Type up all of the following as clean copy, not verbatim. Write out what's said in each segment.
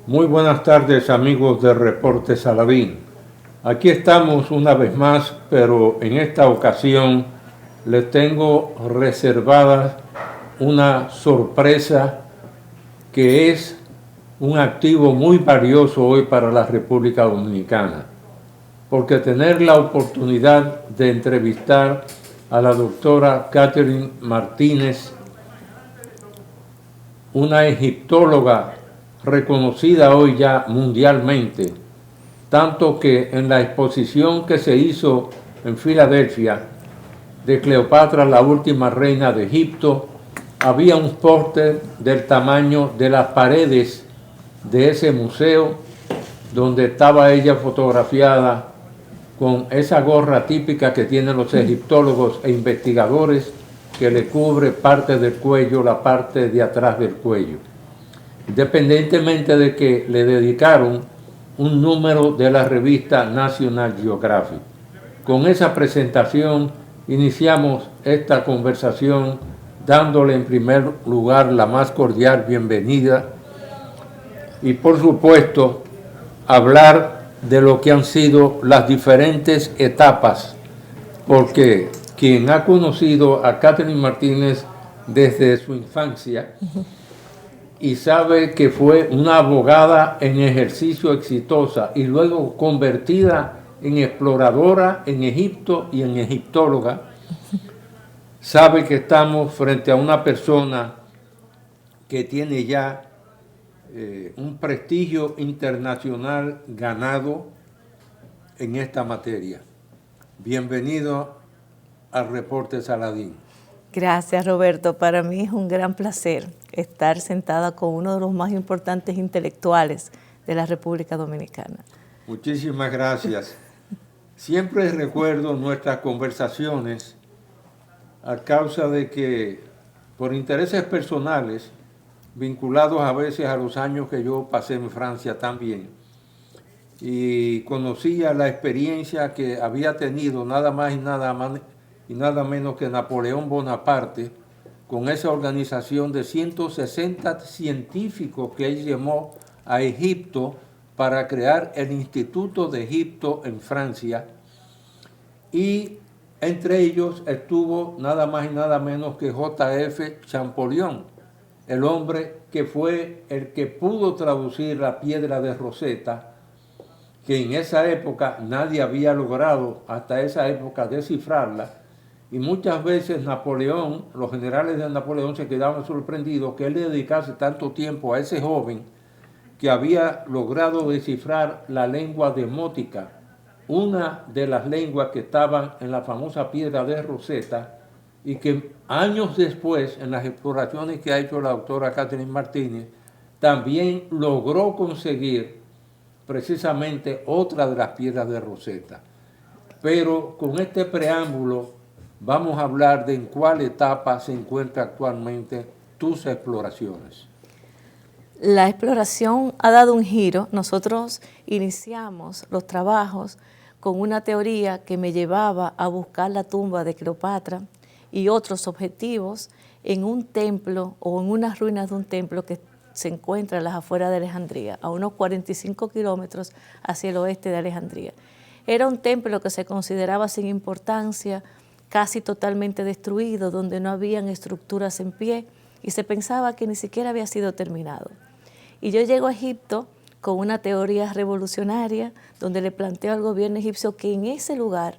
Muy buenas tardes, amigos de Reporte Saladín. Aquí estamos una vez más, pero en esta ocasión les tengo reservada una sorpresa que es un activo muy valioso hoy para la República Dominicana, porque tener la oportunidad de entrevistar a la doctora Catherine Martínez, una egiptóloga reconocida hoy ya mundialmente, tanto que en la exposición que se hizo en Filadelfia de Cleopatra, la última reina de Egipto, había un póster del tamaño de las paredes de ese museo, donde estaba ella fotografiada con esa gorra típica que tienen los egiptólogos e investigadores, que le cubre parte del cuello, la parte de atrás del cuello. Independientemente de que le dedicaron un número de la revista National Geographic. Con esa presentación iniciamos esta conversación dándole en primer lugar la más cordial bienvenida y por supuesto hablar de lo que han sido las diferentes etapas, porque quien ha conocido a Catherine Martínez desde su infancia y sabe que fue una abogada en ejercicio exitosa y luego convertida en exploradora en Egipto y en egiptóloga, sabe que estamos frente a una persona que tiene ya un prestigio internacional ganado en esta materia. Bienvenido al Reporte Saladín. Gracias, Roberto. Para mí es un gran placer estar sentada con uno de los más importantes intelectuales de la República Dominicana. Muchísimas gracias. Siempre recuerdo nuestras conversaciones a causa de que, por intereses personales, vinculados a veces a los años que yo pasé en Francia también, y conocía la experiencia que había tenido nada más y nada menos que Napoleón Bonaparte, con esa organización de 160 científicos que él llamó a Egipto para crear el Instituto de Egipto en Francia, y entre ellos estuvo nada más y nada menos que J.F. Champollion, el hombre que fue el que pudo traducir la piedra de Rosetta, que en esa época nadie había logrado hasta esa época descifrarla, y muchas veces Napoleón, los generales de Napoleón se quedaban sorprendidos que él le dedicase tanto tiempo a ese joven que había logrado descifrar la lengua demótica, una de las lenguas que estaban en la famosa piedra de Rosetta, y que años después, en las exploraciones que ha hecho la doctora Catherine Martínez, también logró conseguir precisamente otra de las piedras de Rosetta. Pero con este preámbulo vamos a hablar de en cuál etapa se encuentra actualmente tus exploraciones. La exploración ha dado un giro. Nosotros iniciamos los trabajos con una teoría que me llevaba a buscar la tumba de Cleopatra y otros objetivos en un templo o en unas ruinas de un templo que se encuentra a las afueras de Alejandría, a unos 45 kilómetros hacia el oeste de Alejandría. Era un templo que se consideraba sin importancia, casi totalmente destruido, donde no habían estructuras en pie y se pensaba que ni siquiera había sido terminado. Y yo llego a Egipto con una teoría revolucionaria donde le planteo al gobierno egipcio que en ese lugar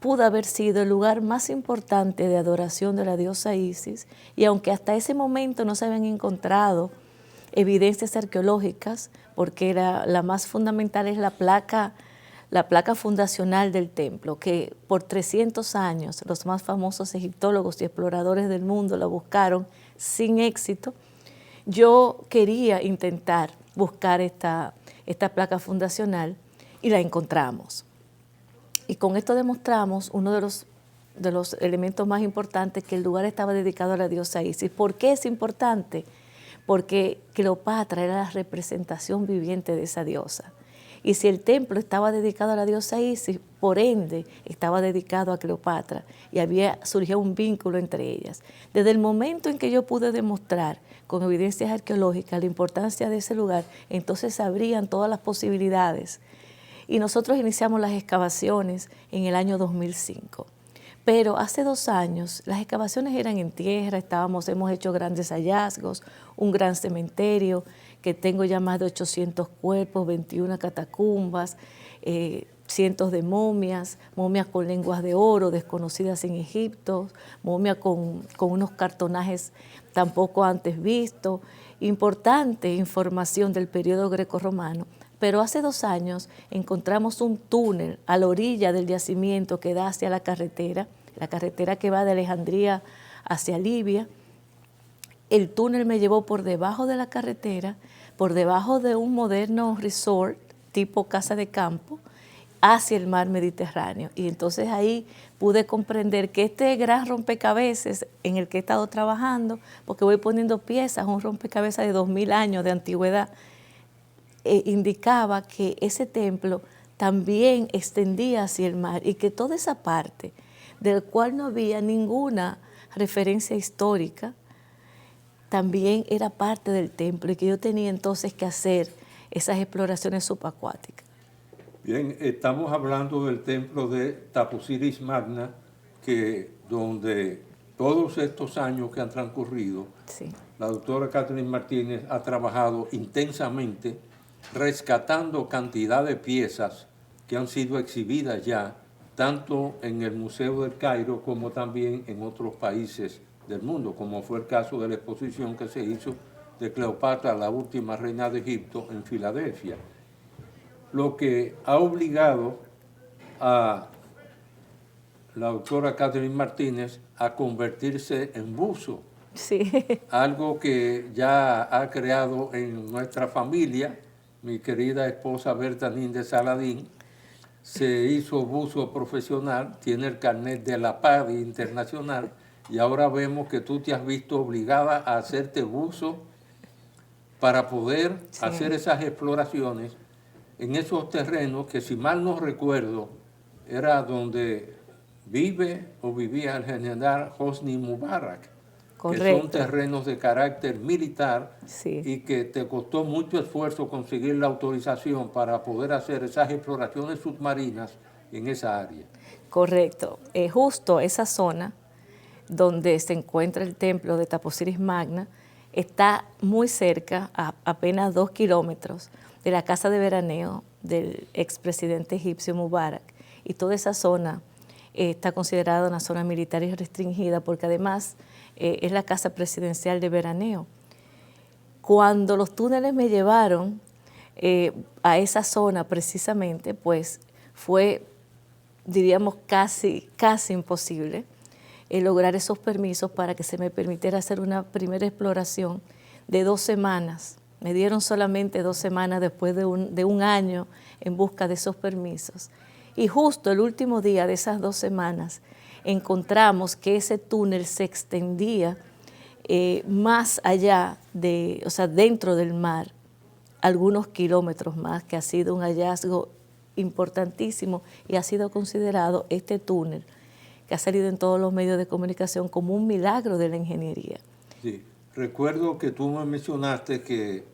pudo haber sido el lugar más importante de adoración de la diosa Isis, y aunque hasta ese momento no se habían encontrado evidencias arqueológicas, porque la más fundamental es la placa fundacional del templo, que por 300 años los más famosos egiptólogos y exploradores del mundo la buscaron sin éxito. Yo quería intentar buscar esta placa fundacional y la encontramos. Y con esto demostramos uno de los elementos más importantes, que el lugar estaba dedicado a la diosa Isis. ¿Por qué es importante? Porque Cleopatra era la representación viviente de esa diosa. Y si el templo estaba dedicado a la diosa Isis, por ende estaba dedicado a Cleopatra y surgió un vínculo entre ellas. Desde el momento en que yo pude demostrar con evidencias arqueológicas la importancia de ese lugar, entonces se abrían todas las posibilidades. Y nosotros iniciamos las excavaciones en el año 2005. Pero hace 2 años las excavaciones eran en tierra, hemos hecho grandes hallazgos, un gran cementerio que tengo ya más de 800 cuerpos, 21 catacumbas, cientos de momias con lenguas de oro desconocidas en Egipto, momias con unos cartonajes tampoco antes vistos, importante información del periodo grecorromano. Pero hace 2 años encontramos un túnel a la orilla del yacimiento que da hacia la carretera que va de Alejandría hacia Libia. El túnel me llevó por debajo de la carretera, por debajo de un moderno resort tipo casa de campo, hacia el mar Mediterráneo. Y entonces ahí pude comprender que este gran rompecabezas en el que he estado trabajando, porque voy poniendo piezas, un rompecabezas de 2000 años de antigüedad, indicaba que ese templo también extendía hacia el mar y que toda esa parte, del cual no había ninguna referencia histórica, también era parte del templo y que yo tenía entonces que hacer esas exploraciones subacuáticas. Bien, estamos hablando del templo de Taposiris Magna, donde todos estos años que han transcurrido, sí, la doctora Catherine Martínez ha trabajado intensamente rescatando cantidad de piezas que han sido exhibidas ya, tanto en el Museo del Cairo como también en otros países del mundo, como fue el caso de la exposición que se hizo de Cleopatra, la última reina de Egipto, en Filadelfia. Lo que ha obligado a la doctora Catherine Martínez a convertirse en buzo, sí. algo que ya ha creado en nuestra familia. Mi querida esposa Berta Níndez Saladín se hizo buzo profesional, tiene el carnet de la PADI internacional y ahora vemos que tú te has visto obligada a hacerte buzo para poder hacer esas exploraciones en esos terrenos que, si mal no recuerdo, era donde vive o vivía el general Hosni Mubarak. Correcto. Que son terrenos de carácter militar, sí, y que te costó mucho esfuerzo conseguir la autorización para poder hacer esas exploraciones submarinas en esa área. Correcto. Justo esa zona donde se encuentra el templo de Taposiris Magna está muy cerca, a apenas 2 kilómetros, de la casa de veraneo del expresidente egipcio Mubarak. Y toda esa zona está considerada una zona militar y restringida porque además es la casa presidencial de veraneo. Cuando los túneles me llevaron a esa zona precisamente, pues fue, diríamos, casi imposible lograr esos permisos para que se me permitiera hacer una primera exploración de 2 semanas. Me dieron solamente 2 semanas después de un año en busca de esos permisos. Y justo el último día de esas 2 semanas encontramos que ese túnel se extendía más allá o sea, dentro del mar, algunos kilómetros más, que ha sido un hallazgo importantísimo y ha sido considerado este túnel, que ha salido en todos los medios de comunicación como un milagro de la ingeniería. Sí, recuerdo que tú me mencionaste que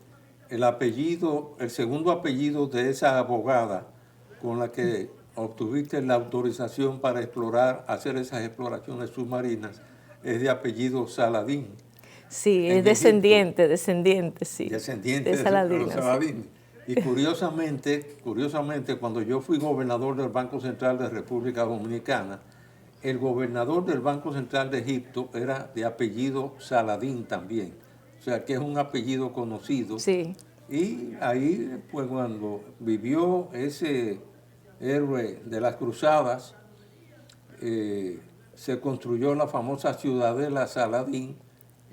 el segundo apellido de esa abogada con la que obtuviste la autorización para hacer esas exploraciones submarinas, es de apellido Saladín. Sí, es descendiente, sí. Descendiente de Saladín. Los Saladín. Y curiosamente, cuando yo fui gobernador del Banco Central de República Dominicana, el gobernador del Banco Central de Egipto era de apellido Saladín también. O sea, que es un apellido conocido. Sí. Y ahí, pues, cuando vivió ese héroe de las cruzadas, se construyó la famosa ciudadela Saladín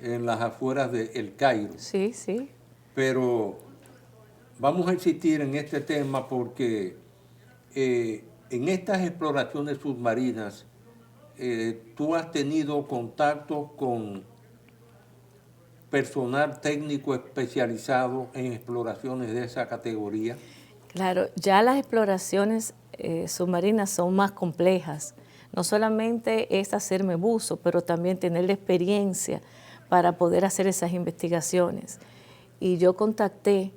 en las afueras de El Cairo. Sí, sí. Pero vamos a insistir en este tema porque en estas exploraciones submarinas tú has tenido contacto con personal técnico especializado en exploraciones de esa categoría. Claro, ya las exploraciones submarinas son más complejas. No solamente es hacerme buzo, pero también tener la experiencia para poder hacer esas investigaciones. Y yo contacté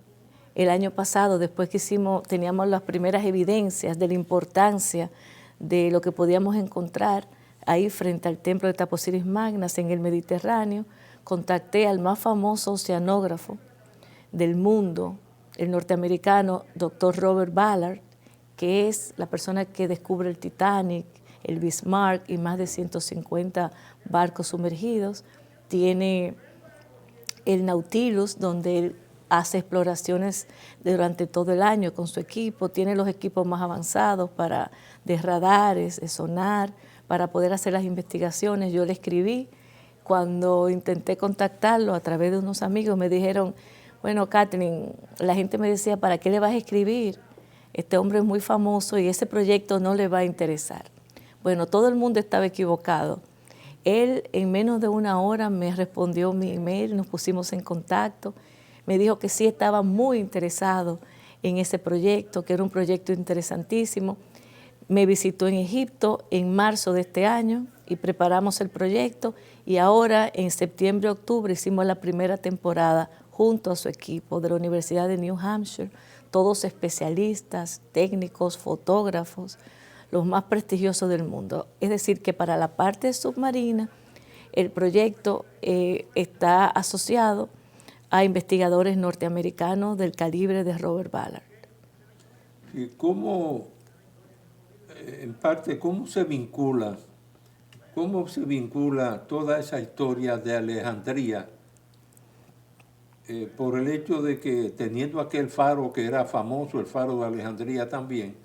el año pasado, después que teníamos las primeras evidencias de la importancia de lo que podíamos encontrar ahí frente al templo de Taposiris Magnas en el Mediterráneo, contacté al más famoso oceanógrafo del mundo, el norteamericano Dr. Robert Ballard, que es la persona que descubre el Titanic, el Bismarck y más de 150 barcos sumergidos. Tiene el Nautilus, donde él hace exploraciones durante todo el año con su equipo. Tiene los equipos más avanzados de radares, de sonar, para poder hacer las investigaciones. Yo le escribí. Cuando intenté contactarlo a través de unos amigos, me dijeron, bueno, Katherine, la gente me decía, ¿para qué le vas a escribir? Este hombre es muy famoso y ese proyecto no le va a interesar. Bueno, todo el mundo estaba equivocado. Él en menos de una hora me respondió mi email, nos pusimos en contacto, me dijo que sí estaba muy interesado en ese proyecto, que era un proyecto interesantísimo. Me visitó en Egipto en marzo de este año y preparamos el proyecto y ahora en septiembre, octubre hicimos la primera temporada junto a su equipo de la Universidad de New Hampshire, todos especialistas, técnicos, fotógrafos, los más prestigiosos del mundo. Es decir, que para la parte submarina, el proyecto está asociado a investigadores norteamericanos del calibre de Robert Ballard. ¿Y cómo, en parte, cómo se vincula toda esa historia de Alejandría por el hecho de que teniendo aquel faro que era famoso, el faro de Alejandría también,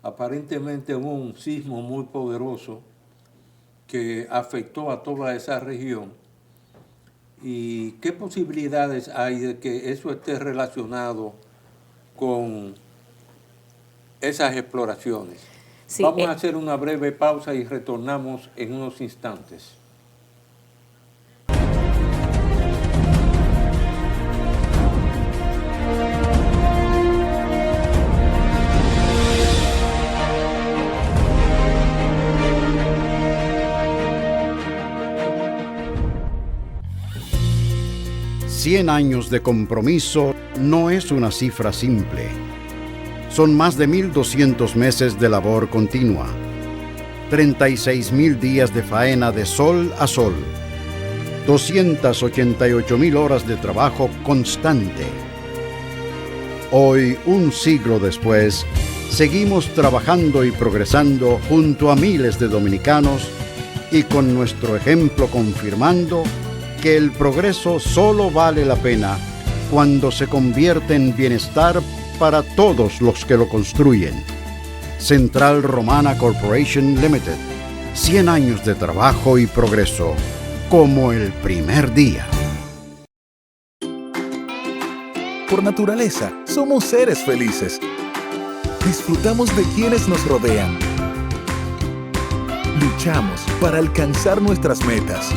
aparentemente hubo un sismo muy poderoso que afectó a toda esa región? ¿Y qué posibilidades hay de que eso esté relacionado con esas exploraciones? Sí, vamos a hacer una breve pausa y retornamos en unos instantes. «100 años de compromiso no es una cifra simple. Son más de 1.200 meses de labor continua, 36.000 días de faena de sol a sol, 288.000 horas de trabajo constante. Hoy, un siglo después, seguimos trabajando y progresando junto a miles de dominicanos y con nuestro ejemplo confirmando que el progreso solo vale la pena cuando se convierte en bienestar para todos los que lo construyen. Central Romana Corporation Limited. 100 años de trabajo y progreso, como el primer día. Por naturaleza, somos seres felices. Disfrutamos de quienes nos rodean. Luchamos para alcanzar nuestras metas.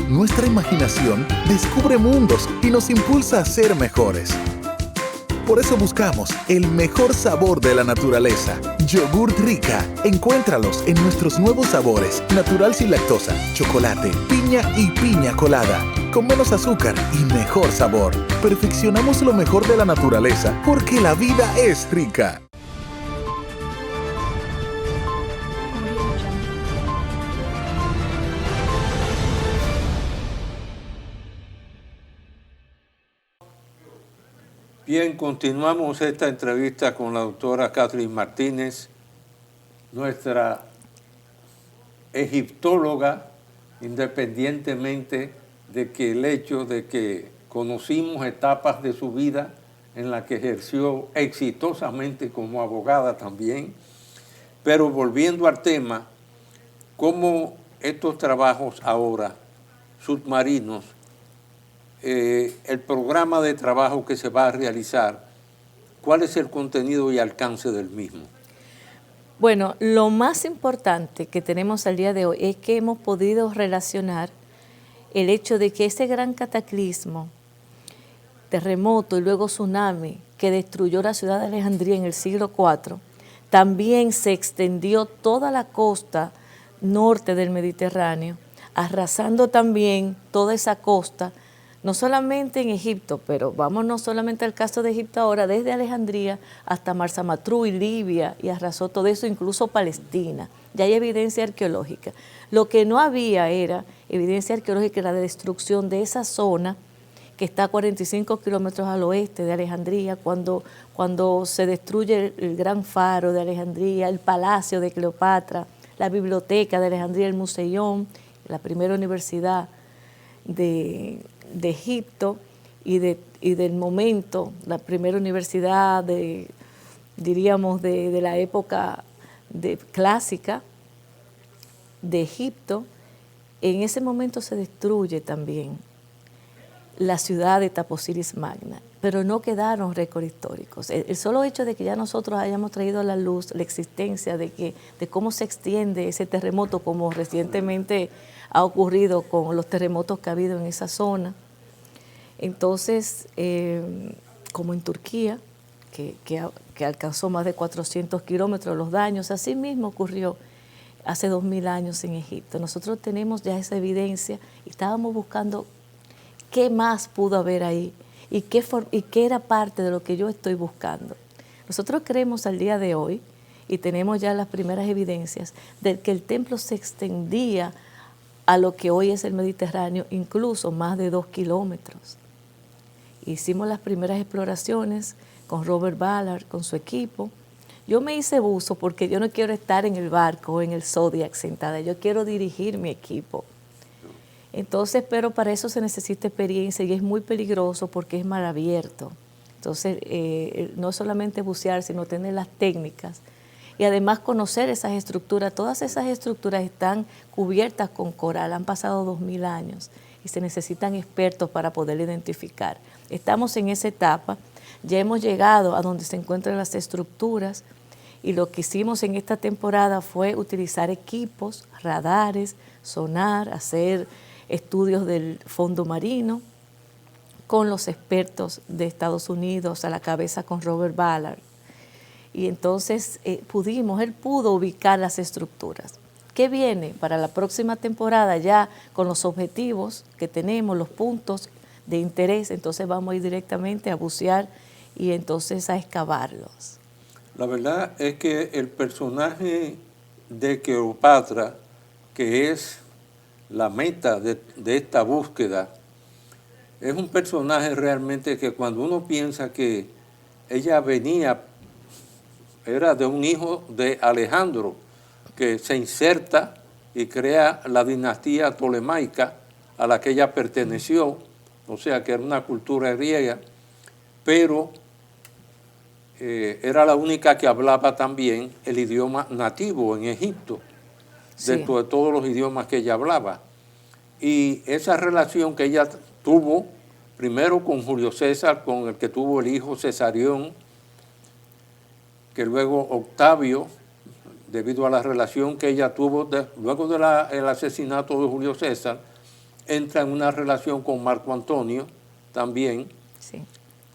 Nuestra imaginación descubre mundos y nos impulsa a ser mejores. Por eso buscamos el mejor sabor de la naturaleza. Yogurt Rica. Encuéntralos en nuestros nuevos sabores: natural sin lactosa, chocolate, piña y piña colada. Con menos azúcar y mejor sabor. Perfeccionamos lo mejor de la naturaleza porque la vida es rica. Bien, continuamos esta entrevista con la doctora Katherine Martínez, nuestra egiptóloga, independientemente de que el hecho de que conocimos etapas de su vida en las que ejerció exitosamente como abogada también. Pero volviendo al tema, cómo estos trabajos ahora submarinos, el programa de trabajo que se va a realizar, ¿cuál es el contenido y alcance del mismo? Bueno, lo más importante que tenemos al día de hoy es que hemos podido relacionar el hecho de que ese gran cataclismo terremoto y luego tsunami que destruyó la ciudad de Alejandría en el siglo IV, también se extendió toda la costa norte del Mediterráneo, arrasando también toda esa costa, no solamente en Egipto, pero vamos no solamente al caso de Egipto ahora, desde Alejandría hasta Marsamatru y Libia, y arrasó todo eso, incluso Palestina. Ya hay evidencia arqueológica. Lo que no había era evidencia arqueológica de la destrucción de esa zona que está a 45 kilómetros al oeste de Alejandría, cuando se destruye el gran faro de Alejandría, el palacio de Cleopatra, la biblioteca de Alejandría, el Museión, la primera universidad de Egipto y del momento, la primera universidad diríamos de la época clásica de Egipto. En ese momento se destruye también la ciudad de Taposiris Magna, pero no quedaron récords históricos. El solo hecho de que ya nosotros hayamos traído a la luz la existencia de cómo se extiende ese terremoto, como recientemente ha ocurrido con los terremotos que ha habido en esa zona. Entonces, como en Turquía, que alcanzó más de 400 kilómetros los daños, así mismo ocurrió hace 2000 años en Egipto. Nosotros tenemos ya esa evidencia y estábamos buscando qué más pudo haber ahí y qué era parte de lo que yo estoy buscando. Nosotros creemos al día de hoy, y tenemos ya las primeras evidencias, de que el templo se extendía a lo que hoy es el Mediterráneo, incluso más de 2 kilómetros. Hicimos las primeras exploraciones con Robert Ballard, con su equipo. Yo me hice buzo porque yo no quiero estar en el barco o en el Zodiac sentada, yo quiero dirigir mi equipo. Entonces, pero para eso se necesita experiencia y es muy peligroso porque es mar abierto. Entonces, no solamente bucear, sino tener las técnicas y además conocer esas estructuras. Todas esas estructuras están cubiertas con coral, han pasado 2000 años y se necesitan expertos para poder identificar. Estamos en esa etapa, ya hemos llegado a donde se encuentran las estructuras y lo que hicimos en esta temporada fue utilizar equipos, radares, sonar, hacer estudios del fondo marino con los expertos de Estados Unidos a la cabeza con Robert Ballard. Y entonces él pudo ubicar las estructuras. ¿Qué viene para la próxima temporada? Ya con los objetivos que tenemos, los puntos de interés, entonces vamos a ir directamente a bucear y entonces a excavarlos. La verdad es que el personaje de Cleopatra, que es la meta de esta búsqueda, es un personaje realmente que cuando uno piensa que ella era de un hijo de Alejandro, que se inserta y crea la dinastía tolemaica a la que ella perteneció, o sea que era una cultura griega, pero era la única que hablaba también el idioma nativo en Egipto, dentro de todos los idiomas que ella hablaba. Y esa relación que ella tuvo, primero con Julio César, con el que tuvo el hijo Cesarión, que luego Octavio, debido a la relación que ella tuvo luego del asesinato de Julio César, entra en una relación con Marco Antonio también, Sí.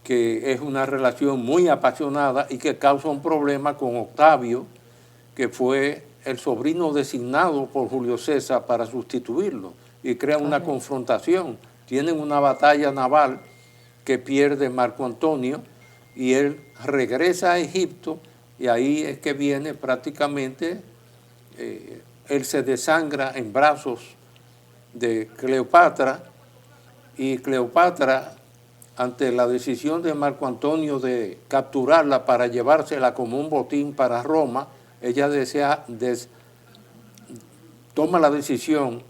que es una relación muy apasionada y que causa un problema con Octavio, que fue el sobrino designado por Julio César para sustituirlo, y crea una confrontación. Tienen una batalla naval que pierde Marco Antonio y él regresa a Egipto y ahí es que viene prácticamente, él se desangra en brazos de Cleopatra y Cleopatra, ante la decisión de Marco Antonio de capturarla para llevársela como un botín para Roma, ella toma la decisión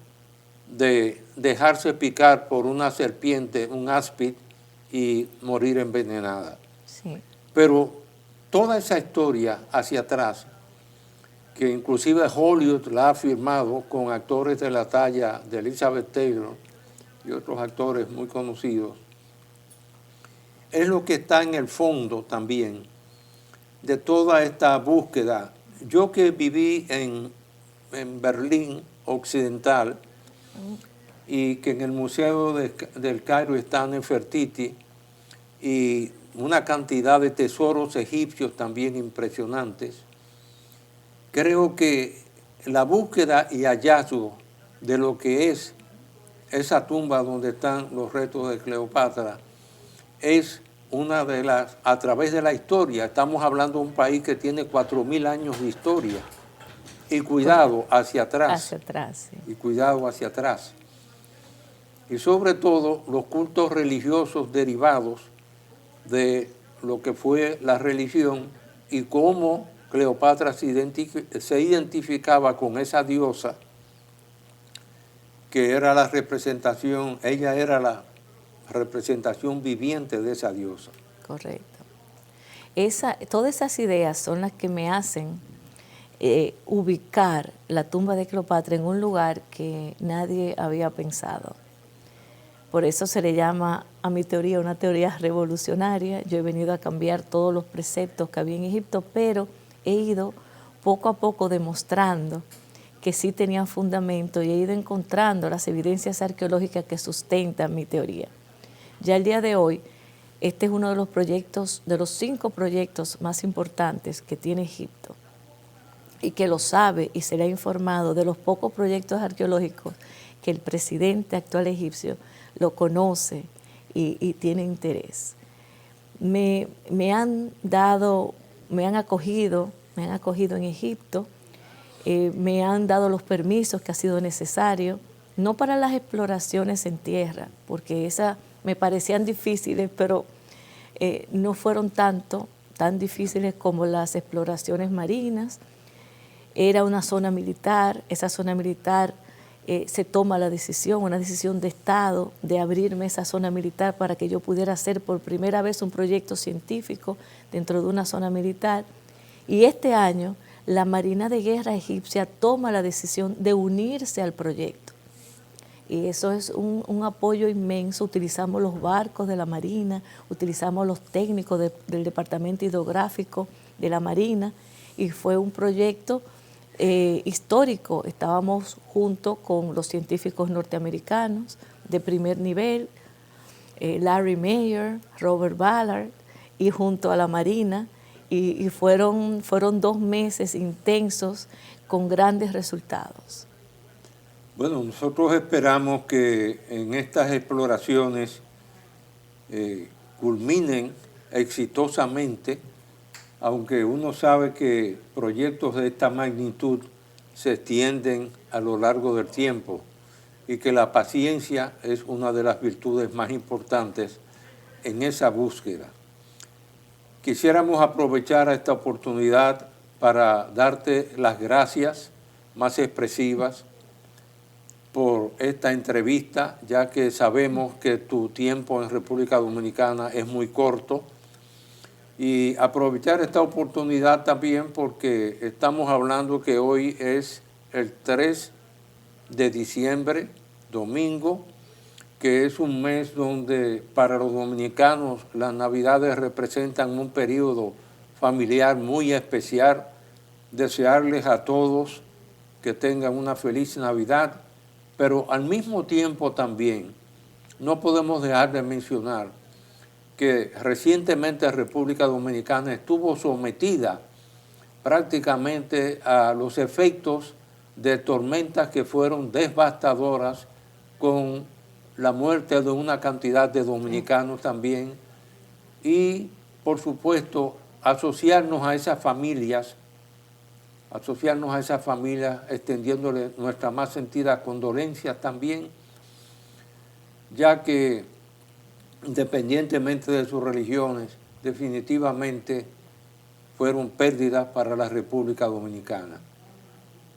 de dejarse picar por una serpiente, un áspid, y morir envenenada. Sí. Pero toda esa historia hacia atrás, que inclusive Hollywood la ha firmado con actores de la talla de Elizabeth Taylor y otros actores muy conocidos, es lo que está en el fondo también de toda esta búsqueda. Yo que viví en Berlín Occidental y que en el Museo del Cairo está Nefertiti, y una cantidad de tesoros egipcios también impresionantes. Creo que la búsqueda y hallazgo de lo que es esa tumba donde están los restos de Cleopatra es una de las, a través de la historia, estamos hablando de un país que tiene 4.000 años de historia, y cuidado hacia atrás. Hacia atrás, sí. Y cuidado hacia atrás. Y sobre todo los cultos religiosos derivados de lo que fue la religión y cómo Cleopatra se identificaba con esa diosa que era la representación, ella era la representación viviente de esa diosa. Correcto. Todas esas ideas son las que me hacen ubicar la tumba de Cleopatra en un lugar que nadie había pensado. Por eso se le llama a mi teoría una teoría revolucionaria. Yo he venido a cambiar todos los preceptos que había en Egipto, pero he ido poco a poco demostrando que sí tenían fundamento y he ido encontrando las evidencias arqueológicas que sustentan mi teoría. Ya el día de hoy, este es uno de los proyectos, de los 5 proyectos más importantes que tiene Egipto y que lo sabe y se le ha informado de los pocos proyectos arqueológicos que el presidente actual egipcio lo conoce y tiene interés. Me han acogido en Egipto, me han dado los permisos que ha sido necesario, no para las exploraciones en tierra, porque esas me parecían difíciles, pero no fueron tan difíciles como las exploraciones marinas. Era una zona militar, esa zona militar se toma la decisión, una decisión de Estado, de abrirme esa zona militar para que yo pudiera hacer por primera vez un proyecto científico dentro de una zona militar. Y este año la Marina de Guerra egipcia toma la decisión de unirse al proyecto. Y eso es un apoyo inmenso. Utilizamos los barcos de la Marina, utilizamos los técnicos del Departamento Hidrográfico de la Marina, y fue un proyecto histórico. Estábamos junto con los científicos norteamericanos de primer nivel, Larry Mayer, Robert Ballard, y junto a la Marina, y fueron 2 meses intensos con grandes resultados. Bueno, nosotros esperamos que en estas exploraciones culminen exitosamente, aunque uno sabe que proyectos de esta magnitud se extienden a lo largo del tiempo y que la paciencia es una de las virtudes más importantes en esa búsqueda. Quisiéramos aprovechar esta oportunidad para darte las gracias más expresivas por esta entrevista, ya que sabemos que tu tiempo en República Dominicana es muy corto, y aprovechar esta oportunidad también porque estamos hablando que hoy es el 3 de diciembre, domingo, que es un mes donde para los dominicanos las Navidades representan un periodo familiar muy especial. Desearles a todos que tengan una feliz Navidad, pero al mismo tiempo también no podemos dejar de mencionar que recientemente República Dominicana estuvo sometida prácticamente a los efectos de tormentas que fueron devastadoras, con la muerte de una cantidad de dominicanos también, y por supuesto asociarnos a esas familias, extendiéndole nuestra más sentida condolencia también, ya que independientemente de sus religiones, definitivamente fueron pérdidas para la República Dominicana.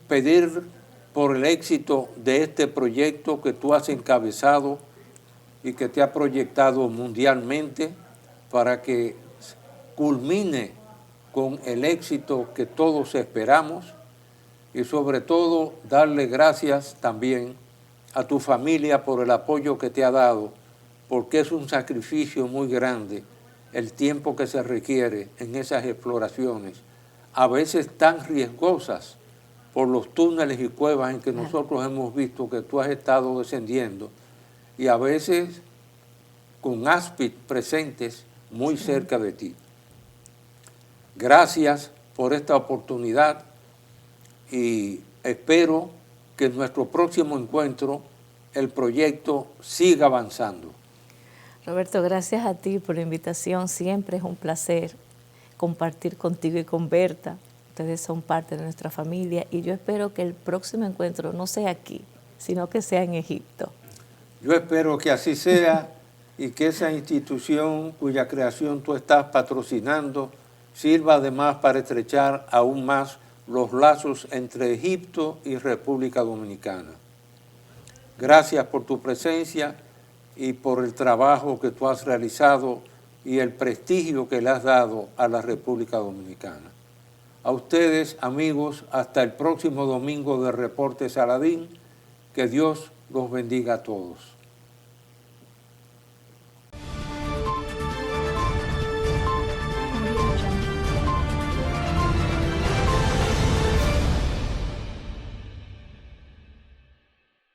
Pedir por el éxito de este proyecto que tú has encabezado y que te ha proyectado mundialmente, para que culmine con el éxito que todos esperamos, y sobre todo darle gracias también a tu familia por el apoyo que te ha dado, porque es un sacrificio muy grande el tiempo que se requiere en esas exploraciones, a veces tan riesgosas por los túneles y cuevas en que nosotros hemos visto que tú has estado descendiendo, y a veces con áspid presentes muy cerca de ti. Gracias por esta oportunidad y espero que en nuestro próximo encuentro el proyecto siga avanzando. Roberto, gracias a ti por la invitación. Siempre es un placer compartir contigo y con Berta. Ustedes son parte de nuestra familia y yo espero que el próximo encuentro no sea aquí, sino que sea en Egipto. Yo espero que así sea y que esa institución cuya creación tú estás patrocinando sirva además para estrechar aún más los lazos entre Egipto y República Dominicana. Gracias por tu presencia y por el trabajo que tú has realizado y el prestigio que le has dado a la República Dominicana. A ustedes, amigos, hasta el próximo domingo de Reporte Saladín, que Dios los bendiga a todos.